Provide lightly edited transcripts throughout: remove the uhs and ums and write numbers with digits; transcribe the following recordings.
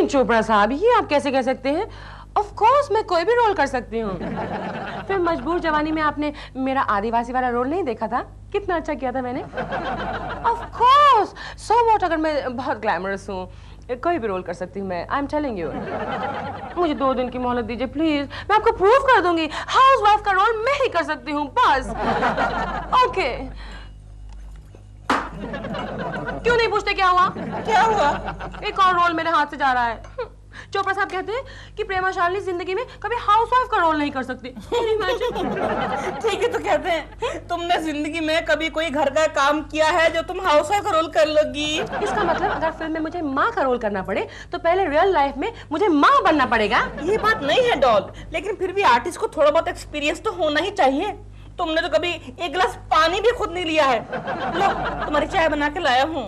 Mean Chopra साहब, ये आप कैसे कह सकते हैं? ऑफ कोर्स मैं कोई भी रोल कर सकती हूँ। फिर मजबूर जवानी में आपने मेरा आदिवासी वाला रोल नहीं देखा था? कितना अच्छा किया था मैंने। ऑफ कोर्स, सो व्हाट, अगर मैं बहुत ग्लैमरस हूँ, कोई भी रोल कर सकती हूँ मैं। I am telling you. मुझे 2 दिन की मोहलत दीजिए प्लीज, मैं आपको प्रूव कर दूंगी हाउसवाइफ का रोल मैं ही कर सकती हूँ, बस। ओके। क्यों नहीं पूछते क्या हुआ? क्या हुआ? एक और रोल मेरे हाथ से जा रहा है। चोपड़ा साहब कहते हैं कि प्रेमा शालिनी जिंदगी में कभी हाउसवाइफ का रोल नहीं कर सकती। ठीक है, तो कहते हैं तुमने जिंदगी में कभी कोई घर का काम किया है जो तुम हाउसवाइफ का रोल कर लोगी? इसका मतलब अगर फिल्म में मुझे माँ का रोल करना पड़े तो पहले रियल लाइफ में मुझे माँ बनना पड़ेगा। ये बात नहीं है डॉल, लेकिन फिर भी आर्टिस्ट को थोड़ा बहुत एक्सपीरियंस तो होना ही चाहिए। तुमने तो कभी एक गिलास पानी भी खुद नहीं लिया है। लो, तुम्हारी चाय बना के लाया हूँ।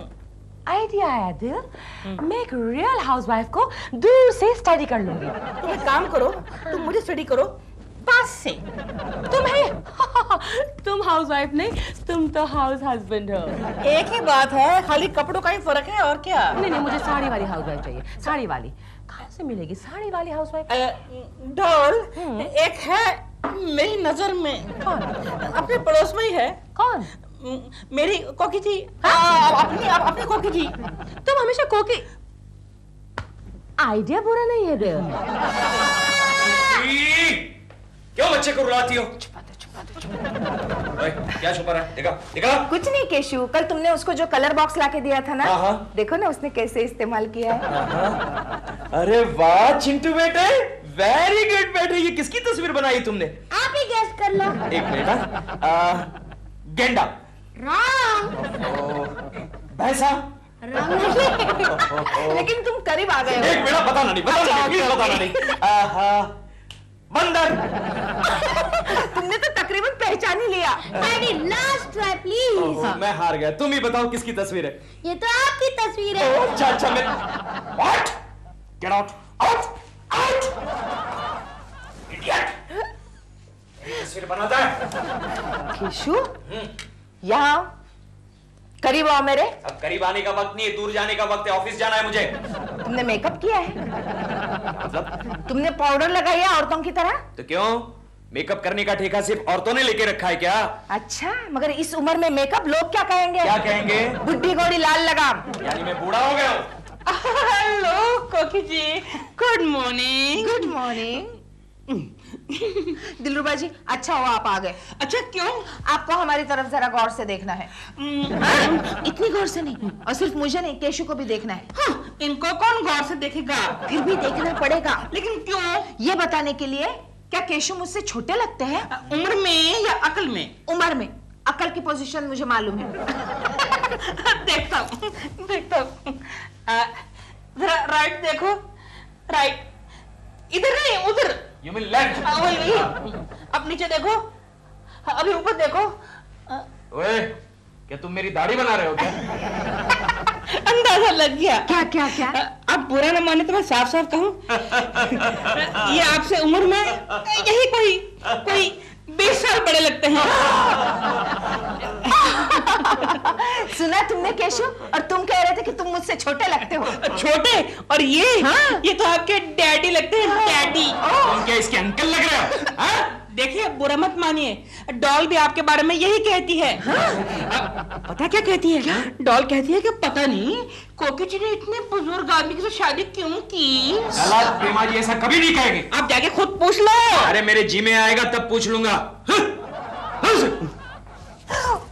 आइडिया है दिल, मैं एक रियल हाउसवाइफ को दूर से स्टडी कर लूंगी। तुम एक काम करो, तुम मुझे स्टडी करो पास से। तुम हाउसवाइफ नहीं, तुम तो हाउस हस्बैंड हो। एक ही बात है, खाली कपड़ों का ही फर्क है, और क्या? नहीं, मुझे साड़ी वाली हाउसवाइफ चाहिए। साड़ी वाली कहाँ से मिलेगी साड़ी वाली हाउसवाइफ? डॉल, एक है मेरी नजर में। कौन? अपने पड़ोस में ही है। कौन? मेरी कोकी जी। अपनी कोकी जी। तुम हमेशा कोकी। आइडिया बुरा नहीं है दिल। क्यों बच्चे को रुलाती हो? छुपा दो। क्या छुपा रहा है? देखा? कुछ नहीं केशु, कल तुमने उसको जो कलर बॉक्स लाके दिया था ना, देखो ना उसने कैसे इस्तेमाल किया है। अरे वाह चिंटू बेटे, वेरी गुड बेटे। ये किसकी तस्वीर बनाई तुमने? आप ही गेस कर लो। एक मिनट। गेंडा। भैंसा। लेकिन तुम करीब आ गए हो। एक मिनट, बताना नहीं। बंदर। तुमने तो तकरीबन पहचान ही लिया। Last try please. मैं हार गया, तुम ही बताओ किसकी तस्वीर है? ये तो आपकी तस्वीर है। अच्छा मैं व्हाट? Get out. इडियट। तस्वीर बनाता है केशु, यहाँ करीब आओ मेरे। अब करीब आने का वक्त नहीं है, दूर जाने का वक्त है, ऑफिस जाना है मुझे। तुमने मेकअप किया है? मतलब? तुमने पाउडर लगाई है औरतों की तरह? तो क्यों? मेकअप करने का ठेका सिर्फ औरतों ने लेके रखा है क्या? अच्छा, मगर इस उम्र में मेकअप लोग क्या कहेंगे? क्या कहेंगे? बुढ़ी घोड़ी लाल लगाम। यानी मैं बूढ़ा हो गया हूँ? Hello Koki ji, good morning. Good morning. Dilruba ji, अच्छा हुआ आप आ गए। अच्छा, क्यों? आपको हमारी तरफ जरा गौर से देखना है। इतनी गौर से नहीं, और सिर्फ मुझे नहीं, केशु को भी देखना है। हाँ, इनको कौन गौर से देखेगा? फिर भी देखना पड़ेगा। लेकिन क्यों? ये बताने के लिए, क्या केशु मुझसे छोटे लगते हैं? उम्र में या अकल में? उम्र में। अकल की पोजीशन मुझे मालूम है। देखता हूँ। जरा राइट देखो, राइट। इधर नहीं, उधर। You mean left? वही। अब नीचे देखो, अभी ऊपर देखो। ओए, क्या तुम मेरी दाढ़ी बना रहे हो क्या? अंदाजा लग गया। क्या? अब बुरा न माने तो मैं साफ कहूँ। ये आपसे उम्र में यही कोई 20 साल बड़े लगते हैं। सुना तुमने केशु? और तुम कह रहे थे कि तुम मुझसे छोटे लगते हो। छोटे? और ये? हाँ? ये तो आपके डैडी लगते हैं, डैडी। तुम क्या इसके अंकल लग रहे हो? हाँ? देखिए, बुरा मत मानिए, डॉल भी आपके बारे में यही कहती है। पता क्या कहती है? डॉल कहती है कि पता नहीं कोकी जी ने इतने बुजुर्ग आदमी के साथ शादी क्यों की। गलत, प्रेमा जी ऐसा कभी नहीं कहेंगे। आप जाके खुद पूछ लो। अरे मेरे जी में आएगा तब पूछ लूंगा।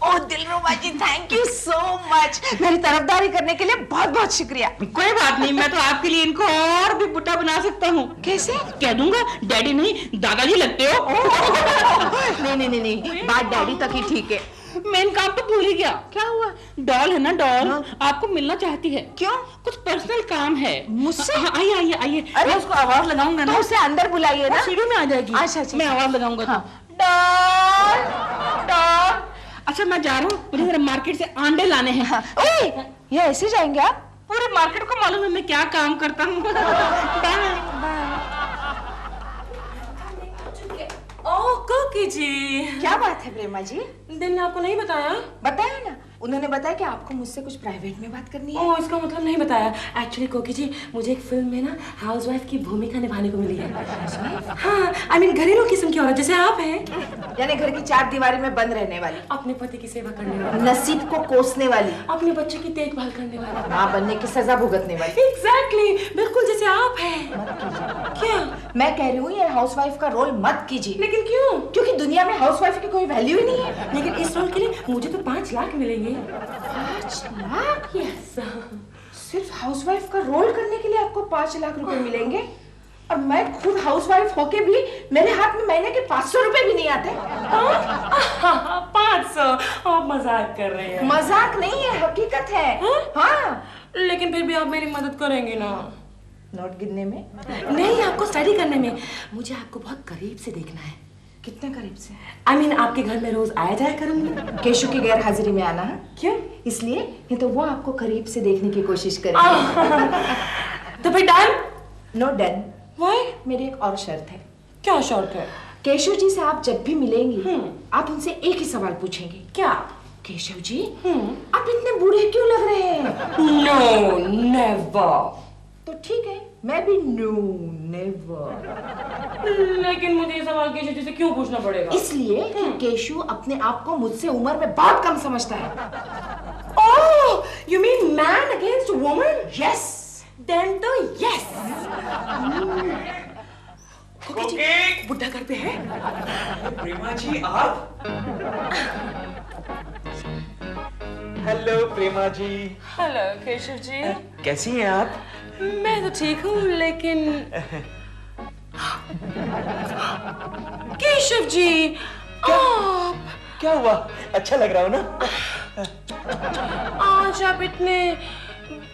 ओह दिलरुबा जी, थैंक यू सो मच। मेरी तरफदारी करने के लिए बहुत बहुत शुक्रिया। कोई बात नहीं, मैं तो आपके लिए इनको और भी बुढ़ा बना सकता हूँ। कैसे? कह दूंगा डैडी नहीं दादाजी लगते हो। नहीं, बात डैडी तक ही ठीक है। मेन काम तो भूल ही गया। क्या हुआ? डॉल है ना, डॉल आपको मिलना चाहती है। क्यों? कुछ पर्सनल काम है मुझसे? हाँ, आइए। अरे मैं उसको आवाज लगाऊंगा तो ना, उसे अंदर बुलाइए ना। सीढ़ी में आ जाएगी। अच्छा। मैं आवाज लगाऊंगा। हाँ। डॉल। अच्छा, मैं जा रहा हूँ, मुझे जरा मार्केट से अंडे लाने हैं। हाँ। ओए, ये ऐसे जाएंगे आप? पूरे मार्केट को मालूम है मैं क्या काम करता हूँ। ओह कोकी जी, क्या बात है प्रेमा जी? दिल ने आपको नहीं बताया? बताया ना, उन्होंने बताया कि आपको मुझसे कुछ प्राइवेट में बात करनी है। ओह, इसका मतलब नहीं बताया। एक्चुअली कोकी जी, मुझे एक फिल्म में ना हाउसवाइफ की भूमिका निभाने को मिली है। हाँ, आई मीन घरेलू किस्म की औरत जैसे आप हैं। यानी घर की 4 दीवारी में बंद रहने वाली, अपने पति की सेवा करने वाली, नसीब को कोसने वाली, अपने बच्चे की देखभाल करने वाली, माँ बनने की सजा भुगतने वाली। एग्जैक्टली, बिल्कुल जैसे आप हैं। क्या? मैं कह रही हूँ ये हाउसवाइफ का रोल मत कीजिए। लेकिन क्यों? क्योंकि दुनिया में हाउसवाइफ की कोई वैल्यू ही नहीं है। लेकिन इस रोल के लिए मुझे तो 5 लाख मिलेंगे। 5 लाख? यस। सिर्फ हाउसवाइफ का रोल करने के लिए आपको 5 लाख रुपए मिलेंगे? और मैं खुद हाउसवाइफ होके भी मेरे हाथ में महीने के 500 रुपए भी नहीं आते। 500? आप मजाक कर रहे हैं। मजाक नहीं है, हकीकत है। हाँ। लेकिन फिर भी आप मेरी मदद करेंगे ना? नोट गिनने में? नहीं, आपको स्टडी करने में। मुझे आपको बहुत करीब से देखना है। कितने करीब से? आई मीन आपके घर में रोज आया जाया करूंगी। केशु की गैर हाजिरी में आना है। क्यों? इसलिए नहीं तो वो आपको करीब से देखने की कोशिश करेंगे। तो फिर डन? No done. व्हाई? मेरी एक और शर्त है। क्या शर्त है? केशव जी से आप जब भी मिलेंगी आप उनसे एक ही सवाल पूछेंगे। क्या? केशव जी, आप इतने बूढ़े क्यों लग रहे हैं? No, never. तो ठीक है, मैं भी नो नेवर। लेकिन मुझे ये सवाल केशव जी से क्यों पूछना पड़ेगा? इसलिए कि केशु अपने आप को मुझसे उम्र में बहुत कम समझता है। Oh, you mean man against woman? Yes. Then तो यस। कोकी! बुड्ढा घर पे है? प्रेमा जी आप? हेलो प्रेमा जी। हेलो केशव जी। कैसी हैं आप? मैं तो ठीक हूँ, लेकिन केशव जी आप क्या हुआ? अच्छा लग रहा हो ना? आज आप इतने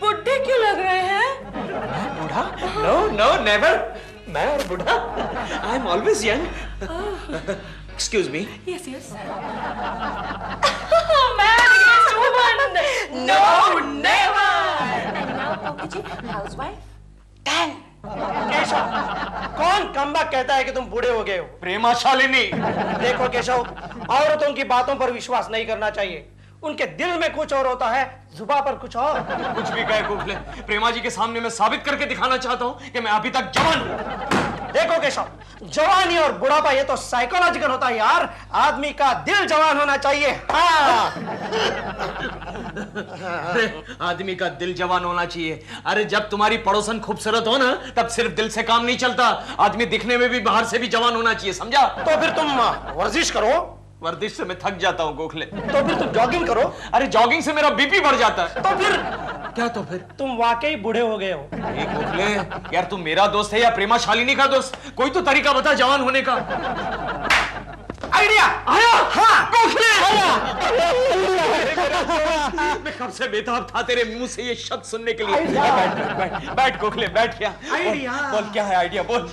बुढ़े क्यों लग रहे हैं? बूढ़ा? No no never. मैं और बूढ़ा? I am always young. Excuse me. Yes yes. Man against woman, no never. And now Koki ji, housewife. Done. Keshav, कौन कमबख्त कहता है कि तुम बूढ़े हो गए हो? प्रेमा शालिनी। देखो केशव, औरतों की बातों पर विश्वास नहीं करना चाहिए। उनके दिल में कुछ और होता है, जुबान पर कुछ और। कुछ भी कहे गोखले, प्रेमा जी के सामने मैं साबित करके दिखाना चाहता हूँ कि मैं अभी तक जवान हूँ। देखो केशव, जवानी और बुढ़ापा ये तो साइकोलॉजिकल होता है यार। आदमी का दिल जवान होना चाहिए। हाँ। अरे आदमी का दिल जवान होना चाहिए? अरे जब तुम्हारी पड़ोसन खूबसूरत हो ना, तब सिर्फ दिल से काम नहीं चलता, आदमी दिखने में भी बाहर से भी जवान होना चाहिए, समझा? तो फिर तुम वर्जिश करो। वर्जिश से मैं थक जाता हूँ गोखले। तो फिर तुम जॉगिंग करो। अरे जॉगिंग से मेरा बीपी बढ़ जाता है। तो फिर क्या? तो फिर तुम वाकई बूढ़े हो गए हो। गोखले यार, तुम मेरा दोस्त है या प्रेमा शालिनी का दोस्त? कोई तो तरीका बता जवान होने का। आइडिया आया? हाँ गोखले आया। मैं कब से बेताब था तेरे मुंह से ये शब्द सुनने के लिए। बैठ गोखले, बैठ गया। आइडिया। बोल क्या है आइडिया, बोल।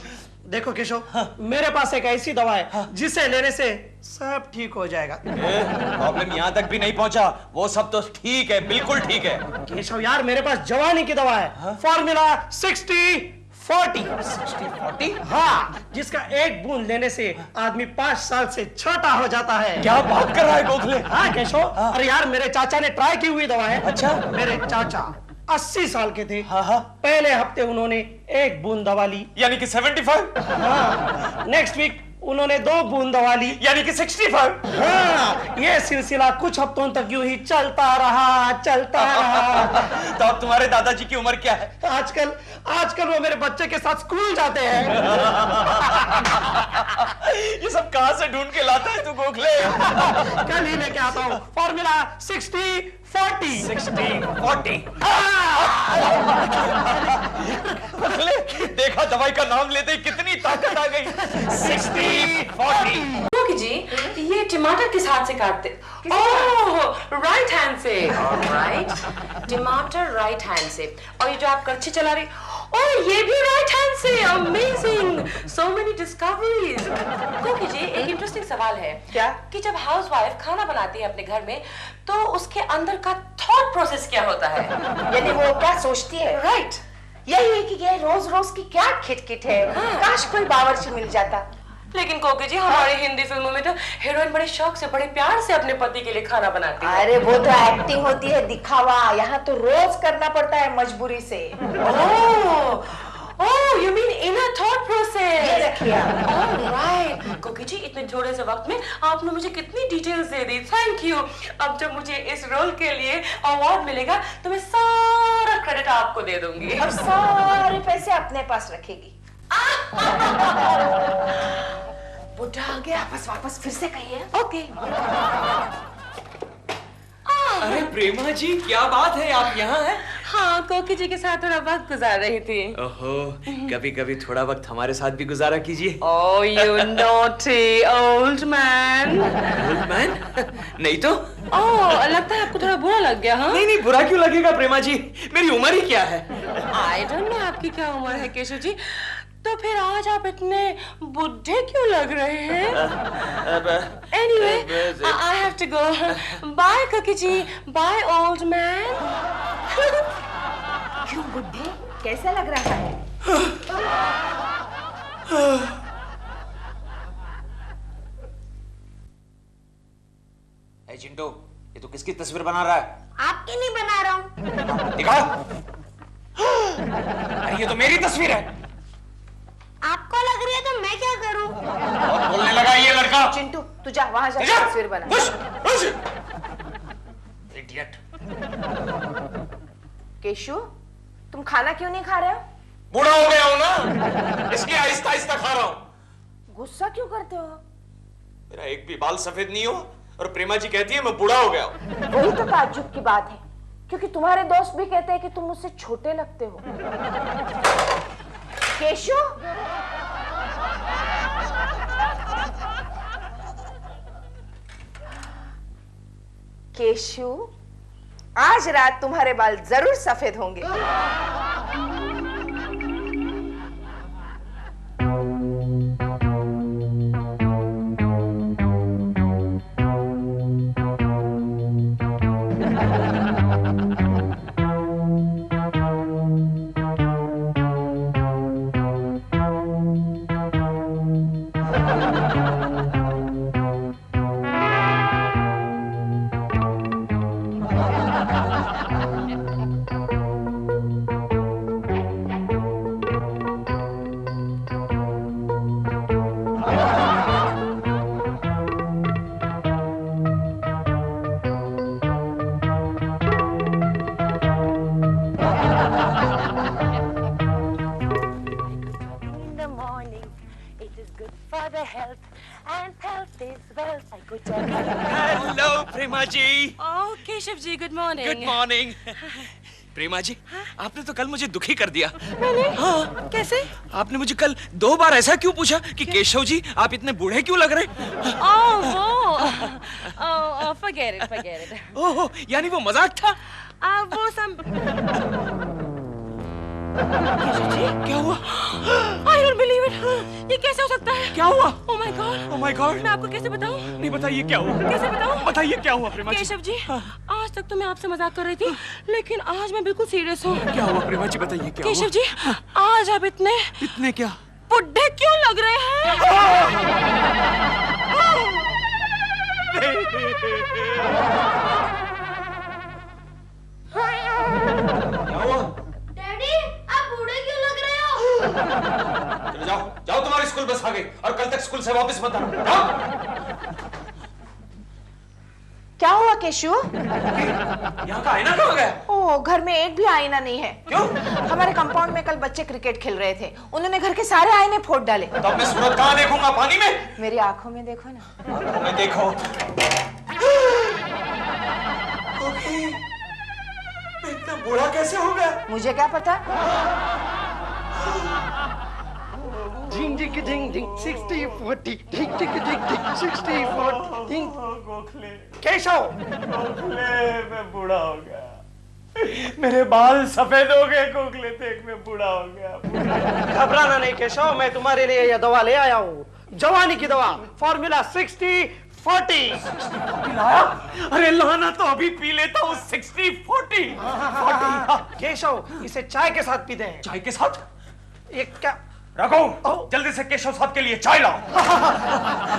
देखो केशव, मेरे पास एक ऐसी दवा है जिसे लेने से सब ठीक हो जाएगा। प्रॉब्लम यहाँ तक भी नहीं पहुंचा, वो सब तो ठीक है, बिल्कुल ठीक है। केशव यार, मेरे पास जवानी की दवा है। फॉर्मूला 60-40। 60-40? हाँ, जिसका एक बूंद लेने से आदमी 5 साल से छोटा हो जाता है। क्या बात कर रहा है गोखले? हाँ केशव, अरे यार मेरे चाचा ने ट्राई की हुई दवा है। अच्छा? मेरे चाचा 80 साल के थे। हाँ। पहले हफ्ते उन्होंने एक बूंद दवा ली, यानी कि 75? हाँ। नेक्स्ट वीक उन्होंने 2 बूंद दवा ली, यानी कि 65? हाँ। ये सिलसिला कुछ हफ्तों तक यूं ही चलता रहा। तो अब तुम्हारे दादाजी की उम्र क्या है? आजकल वो मेरे बच्चे के साथ स्कूल जाते हैं। ये सब कहां से ढूंढ के लाता है तू गोखले? कल ही लेके आता हूँ फॉर्मूला 60-40। 60-40। देखा, दवाई का नाम लेते ही कितनी ताकत आ गई। 60-40। कोकी जी, ये टमाटर किस हाथ से काटते? ओह, राइट हैंड से। ऑलराइट, टमाटर राइट हैंड से। और ये जो आप कड़छी चला रही, ओह ये भी राइट हैंड से। Amazing, so many discoveries. कोकी जी, एक इंटरेस्टिंग सवाल है। क्या? कि जब हाउसवाइफ खाना बनाती है अपने घर में, तो उसके अंदर का थॉट प्रोसेस क्या होता है? यानी वो क्या सोचती है? राइट। यही है कि ये रोज रोज की क्या खिटखिट है। काश कोई बावर्ची मिल जाता। लेकिन कोकी जी हमारी हिंदी फिल्मों में तो हीरोइन बड़े शौक से बड़े प्यार से अपने पति के लिए खाना बनाती है। अरे वो तो एक्टिंग होती है, दिखावा। यहाँ तो रोज करना पड़ता है मजबूरी से। Oh, you mean inner thought process? ये रखिए आप। Alright, कोकी जी इतने थोड़े से वक्त में आपने मुझे कितनी details they the, thank you. अब जब मुझे इस रोल के लिए अवार्ड मिलेगा तो मैं सारा क्रेडिट आपको दे दूंगी। अब सारे पैसे अपने पास रखेगी। बुढ़ा आ गया, वापस फिर से कहिए। ओके। अरे प्रेमा जी क्या बात है, आप यहाँ हैं? हाँ, कोकी जी के साथ थोड़ा वक्त गुजार रही थी। ओहो, कभी कभी थोड़ा वक्त हमारे साथ भी गुजारा कीजिए। Oh, you naughty old man. Old man? नहीं तो? Oh, लगता है आपको थोड़ा बुरा लग गया, हाँ? नहीं बुरा क्यों लगेगा प्रेमा जी, मेरी उम्र ही क्या है? I don't know आपकी क्या उम्र है केशव जी, तो फिर आज आप इतने बुढ़े क्यों लग रहे हैं? Anyway, I have to go. Bye कोकी जी, bye old man. क्यों बुढ़े? कैसा लग रहा है? ए चिंटू, ये तू किसकी तस्वीर बना रहा है? आपकी नहीं बना रहा हूँ। दिखा। अरे ये तो मेरी तस्वीर है। आपको लग रही है तो मैं क्या करूँ? और बोलने लगा ये लड़का। चिंटू, तू जा वहां जा, तस्वीर बना। इडियट। केशु, तुम खाना क्यों नहीं खा रहे हो? बूढ़ा हो गया हूं ना, इसलिए आहिस्ता आहिस्ता खा रहा हूं। गुस्सा क्यों करते हो? मेरा एक भी बाल सफेद नहीं हो और प्रेमा जी कहती है मैं बूढ़ा हो गया हूं। वही तो ताज्जुब की बात है, क्योंकि तुम्हारे दोस्त भी कहते हैं कि तुम मुझसे छोटे लगते हो। केशु, केशु, आज रात तुम्हारे बाल जरूर सफेद होंगे। Hello Prema ji. Oh, Keshav ji, good morning. Good morning. Prema ji, आपने तो कल मुझे दुखी कर दिया। मैंने? हाँ। कैसे? आपने मुझे कल 2 बार ऐसा क्यों पूछा कि केशव जी आप इतने बूढ़े क्यों लग रहे? forget it. ओह, यानी वो मजाक था? वो क्या हुआ? I don't believe it. ये कैसे हो सकता है? क्या हुआ? Oh my God. Oh my God. मैं आपको कैसे बताऊं? नहीं बताइए क्या हुआ? कैसे बताऊं? बताइए क्या हुआ प्रेमा जी? केशव जी, आज तक तो मैं आपसे मजाक कर रही थी, लेकिन आज मैं बिल्कुल सीरियस हूँ। क्या हुआ प्रेमा जी, बताइए क्या केशव हुआ? जी, आज आप इतने क्या? बुढ़े क्यों लग रहे हैं? क्या हुआ? डैडी, आप बूढ़े क्यों लग रहे हो? चलो जाओ तुम्हारी स्कूल बस आ गई और कल तक स्कूल से वापस मत आना। जाओ। क्या हुआ केशु? यहाँ का आईना कहाँ गया? ओह, घर में एक भी आईना नहीं है। क्यों? हमारे कंपाउंड में कल बच्चे क्रिकेट खेल रहे थे, उन्होंने घर के सारे आईने फोड़ डाले। तो अब मैं सूरत कहाँ देखूंगा? पानी में? मेरी आंखों में देखो ना। आंखों में देखो। मैं इतना बूढ़ा कैसे हो गया? मुझे क्या पता? Ding ding ding ding 60-40 ding ding ding ding 60-40 ding Keshav, मैं बूढ़ा हो गया, मेरे बाल सफेद हो गए। कोकले देख, मैं बूढ़ा हो गया। घबराना नहीं केशव, मैं तुम्हारे लिए यह दवा ले आया हूँ, जवानी की दवा, फॉर्मूला 60-40। अरे लाना, तो अभी पी लेता हूँ 60-40। केशव, इसे चाय के साथ पीते हैं। चाय के साथ? ये क्या? रघु, जल्दी से केशव साहब के लिए चाय लाओ।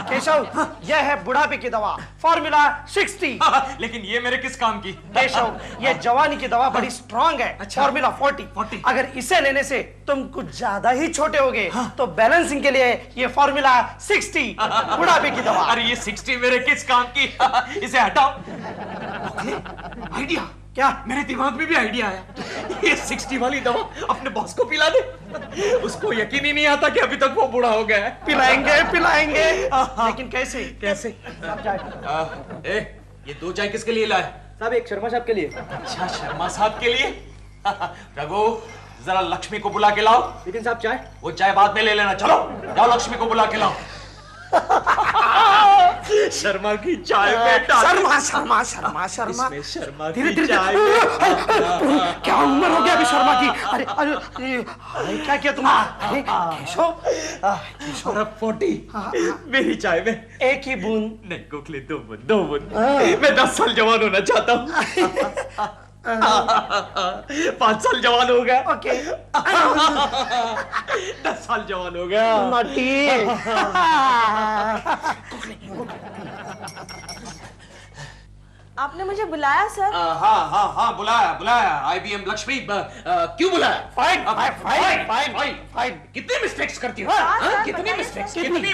केशव, यह है बुढ़ापे की दवा, फॉर्मूला 60। लेकिन ये मेरे किस काम की? केशव, ये जवानी की दवा बड़ी स्ट्रांग है, फॉर्मूला 40। अगर इसे लेने से तुम कुछ ज्यादा ही छोटे होगे तो बैलेंसिंग के लिए ये फॉर्मूला 60 बुढ़ापे की दवा। अरे ये 60 मेरे किस काम की? इसे हटाओ। आइडिया क्या? मेरे दिमाग में भी आइडिया आया। ये 60 वाली दवा अपने बॉस को पिला दे। उसको यकीन ही नहीं आता कि अभी तक वो बूढ़ा हो गया है। पिलाएंगे लेकिन कैसे? ये 2 चाय किसके लिए लाए? साहब, एक शर्मा साहब के लिए। अच्छा, शर्मा साहब के लिए। रघु, जरा लक्ष्मी को बुला के लाओ। लेकिन साहब चाय? वो चाय बाद में ले लेना। चलो जाओ, लक्ष्मी को बुला के लाओ। शर्मा की चाय में शर्मा इसमें शर्मा धीरे की धीरे चाय क्या उम्र हो गया अभी शर्मा की? अरे क्या किया तुमने? केशव, 40 मेरी चाय में एक ही बूंद। नहीं गोखले, 2 बूंद। मैं 10 साल जवान होना चाहता हूँ। 5 साल जवान हो गया। ओके। 10 साल जवान हो गया। आपने मुझे बुलाया सर? हाँ बुलाया। IBM लक्ष्मी। क्यों बुलाया? फाइन। कितने मिस्टेक्स करती हो? कितनी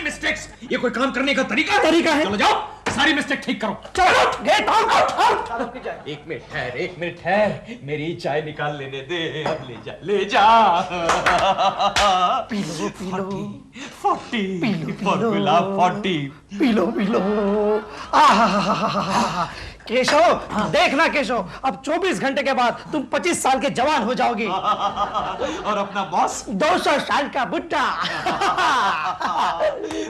मिस्टेक्स? ये कोई काम करने का तरीका है? चलो जाओ, सारी मिस्टेक ठीक करो। चलो गेट आउट। एक मिनट ठहर, मेरी चाय निकाल लेने दे। अब ले जा। P low 40 formula 40। P low. Keshav, देखना केशव, अब 24 घंटे के बाद तुम 25 साल के जवान हो जाओगे। और अपना बॉस 200 साल का बुड्ढा।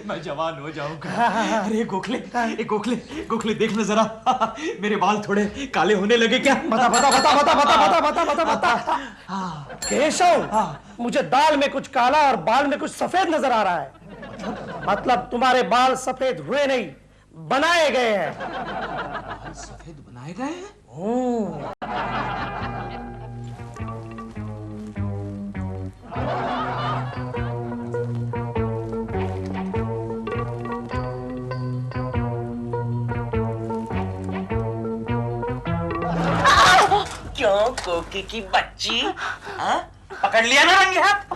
मैं जवान हो जाऊंगा। अरे गोखले देखना जरा, मेरे बाल थोड़े काले होने लगे क्या? बता। केशव, मुझे दाल में कुछ काला और बाल में कुछ सफेद नजर आ रहा है। मतलब तुम्हारे बाल सफेद हुए नहीं, बनाए गए हैं। सफेद बनाए गए हैं? क्यों कोकी की बच्ची? पकड़ लिया ना रंगे हाथ?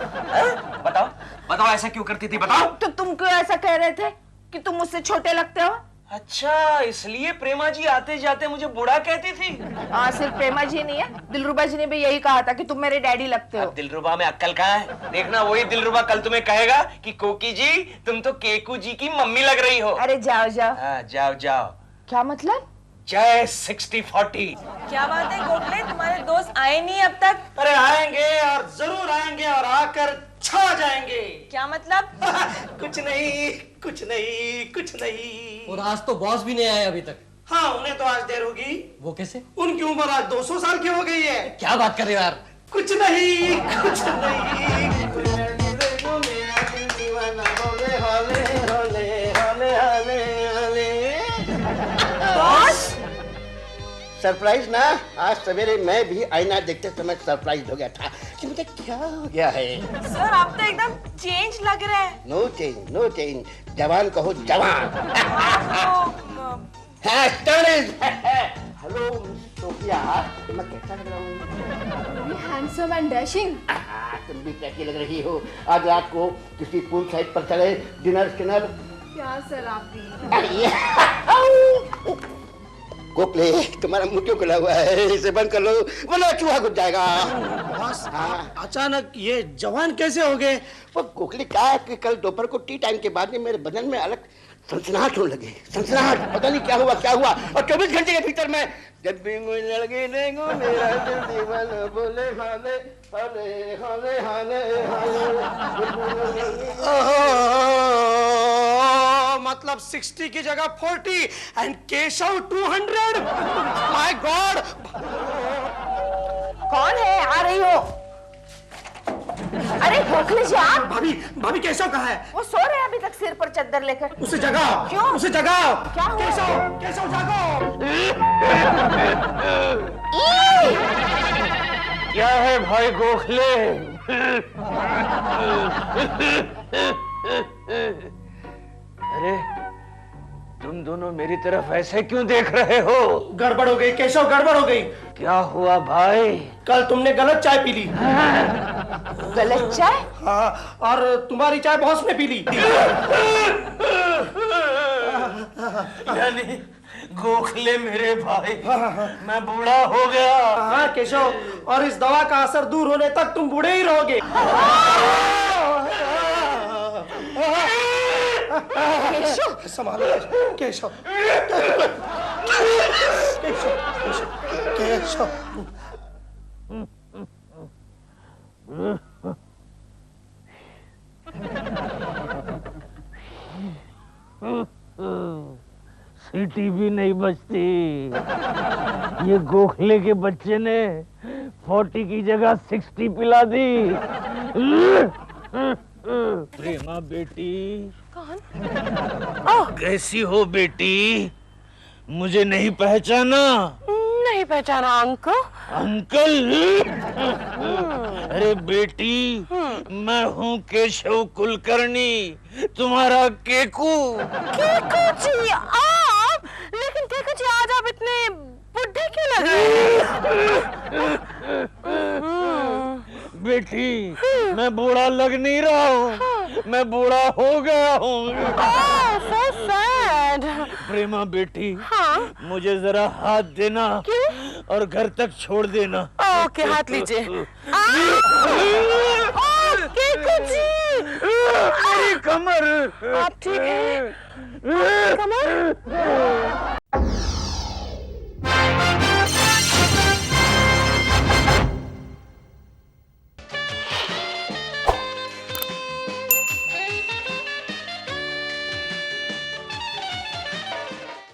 बताओ ऐसा क्यों करती थी? बताओ। तो तुम क्यों ऐसा कह रहे थे कि तुम मुझसे छोटे लगते हो? अच्छा, इसलिए प्रेमा जी आते जाते मुझे बूढ़ा कहती थी। हाँ, सिर्फ प्रेमा जी नहीं है, दिलरुबा जी ने भी यही कहा था कि तुम मेरे डैडी लगते हो। दिलरुबा में अक्ल कहाँ है? देखना वही दिलरुबा कल तुम्हें कहेगा कि कोकी जी तुम तो केकू जी की मम्मी लग रही हो। अरे जाओ। जाओ। क्या मतलब? जय 60-40। क्या बात है गोखले, तुम्हारे दोस्त आए नहीं अब तक? अरे आएंगे और जरूर आएंगे और आकर छा जाएंगे। क्या मतलब? कुछ नहीं। और आज तो बॉस भी नहीं आए अभी तक। हाँ, उन्हें तो आज देर होगी। वो कैसे? उनकी उम्र आज 200 साल की हो गई है। क्या बात कर रहे हो यार? कुछ नहीं। सरप्राइज ना, आज सवेरे मैं भी आईना देखते समय सरप्राइज हो गया था कि मुझे क्या हो गया है। सर आप तो एकदम चेंज लग रहे हैं। नो चेंज, जवान कहो जवान। हेलो सोफिया, मैं कैसा लग रहा हूँ? Handsome and dashing. तुम भी कैसी लग रही हो? आज रात को किसी पूल साइड पर चले डिनर। क्या सर आप भी? कोकले, तुम्हारा मुंह क्यों खुला हुआ है? इसे बंद कर लो वरना चूहा घुस जाएगा। बॉस, अचानक ये जवान कैसे हो गए? वो कोकले क्या है कि कल दोपहर को टी टाइम के बाद में मेरे बदन में अलग सनसनाहट होने लगे। पता नहीं क्या हुआ और 24 घंटे के भीतर में जब भी मुझे लगे देखो मेरा दिल दीवाना बोले हाले हाले हाले हाले मतलब 60 की जगह 40 एंड केशव 200। My God. कौन है? आ रही हो? अरे गोखले जी आप? भाभी केशव कहाँ है? वो सो रहे हैं अभी तक सिर पर चद्दर लेकर। उसे जगाओ। क्यों? उसे जगाओ। क्या हुआ? केशव जागो। क्या है भाई गोखले? अरे तुम दोनों मेरी तरफ ऐसे क्यों देख रहे हो? गड़बड़ हो गई केशव, गड़बड़ हो गई। क्या हुआ भाई? कल तुमने गलत चाय पी ली। गलत चाय? हाँ, और तुम्हारी चाय बॉस ने पी ली। यानी गोखले मेरे भाई, मैं बूढ़ा हो गया। हाँ केशव, और इस दवा का असर दूर होने तक तुम बूढ़े ही रहोगे। केशव, संभालो केशव, केशव, केशव। सीटी भी नहीं बचती। ये गोखले के बच्चे ने 40 की जगह 60 पिला दी। प्रेमा बेटी। कौन? कैसी हो बेटी? मुझे नहीं पहचाना? नहीं पहचाना अंकल। अंकल? अरे बेटी, मैं हूँ केशव कुलकर्णी, तुम्हारा केकू। केकू जी आप? लेकिन केकू जी आज आप इतने बुढ़े क्यों लग रहे हैं? बेटी, मैं बूढ़ा लग नहीं रहा हूँ, मैं बूढ़ा हो गया हूँ। so sad. प्रेमा बेटी, हाँ? मुझे जरा हाथ देना। क्यों? और घर तक छोड़ देना। ओके, हाथ लीजिए। केकू जी, मेरी कमर। आप ठीक हैं? कमर?